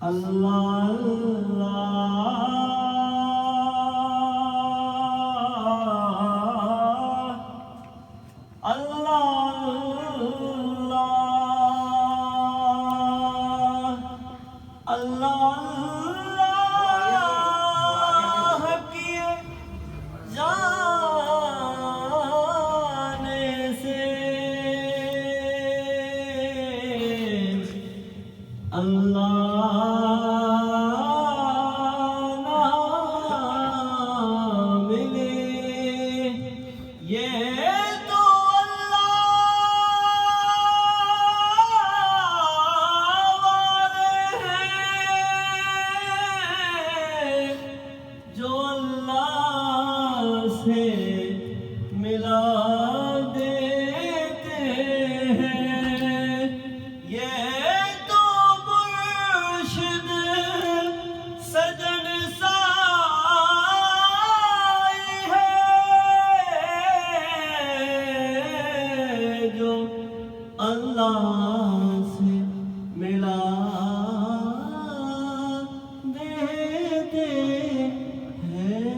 अल्लाह अल्लाह किए जाने से अल्लाह ना मिले ये तो अल्लाह वाले हैं जो अल्लाह से मिला देते हैं। ये तो मुर्शिद सजन साई है जो अल्लाह से मिला देते हैं।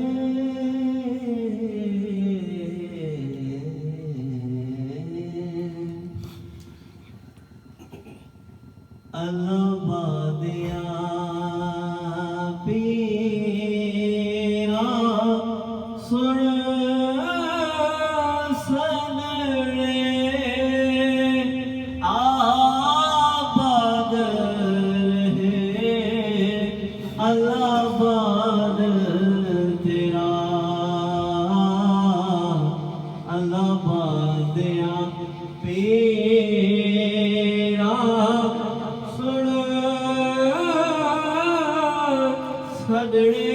अलबादिया पीरा सुन सनरे आबाद रहे अल्लाहबाद तेरा अल्लाहबादिया पीरा सुन सदड़े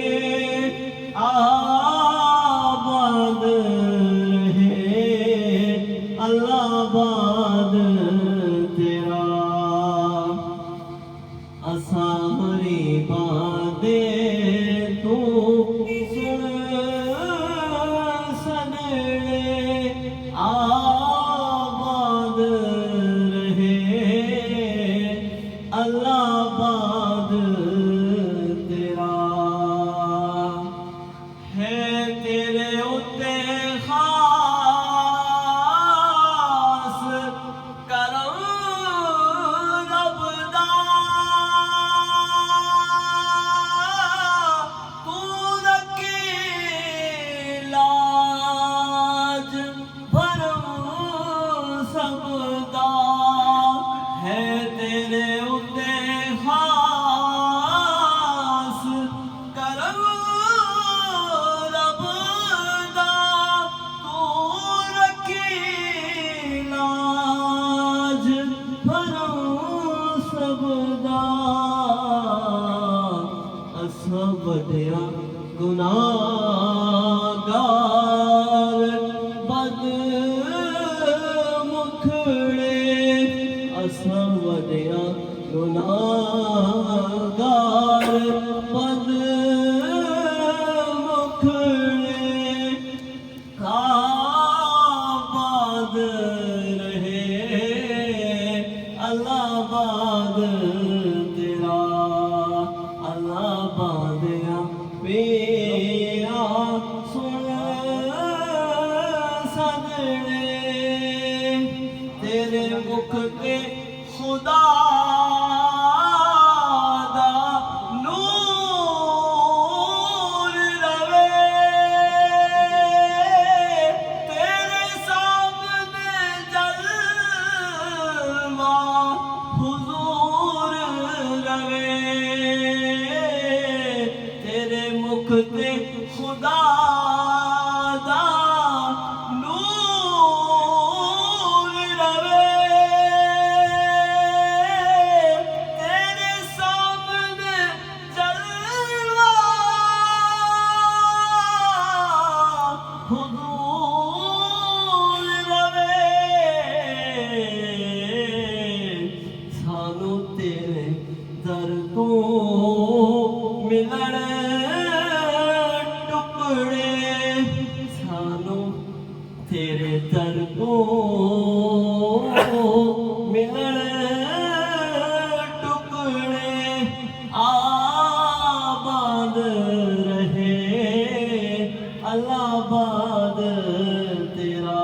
आबाद रहे अल्लाहबाद तेरा असारी बादे तू सुन सदड़े आबाद रहे अल्लाहबाद तेरा है तेरे उत्ते खास करम रब दा तू रखी लाज भरम सबदा है तेरे उत्ते खास करम रब दा तू रखी लाज भरम सबदा असां वड्या गुनाहगार बद मुखड़े असां वड्या गुनाहगार बद मुखड़े आबाद रहे अल्लाहबाद तेरा अल्लाहबाद मेरा सुन सदड़े तेरे मुख ते खुदा दा नूर रवे तेरे सामने जलवा हुजूर रवे तेरे मुख ते खुदा दा नूर रवे तेरे सामने जलवा हुजूर रवे सानू तेरे दर तो मिलण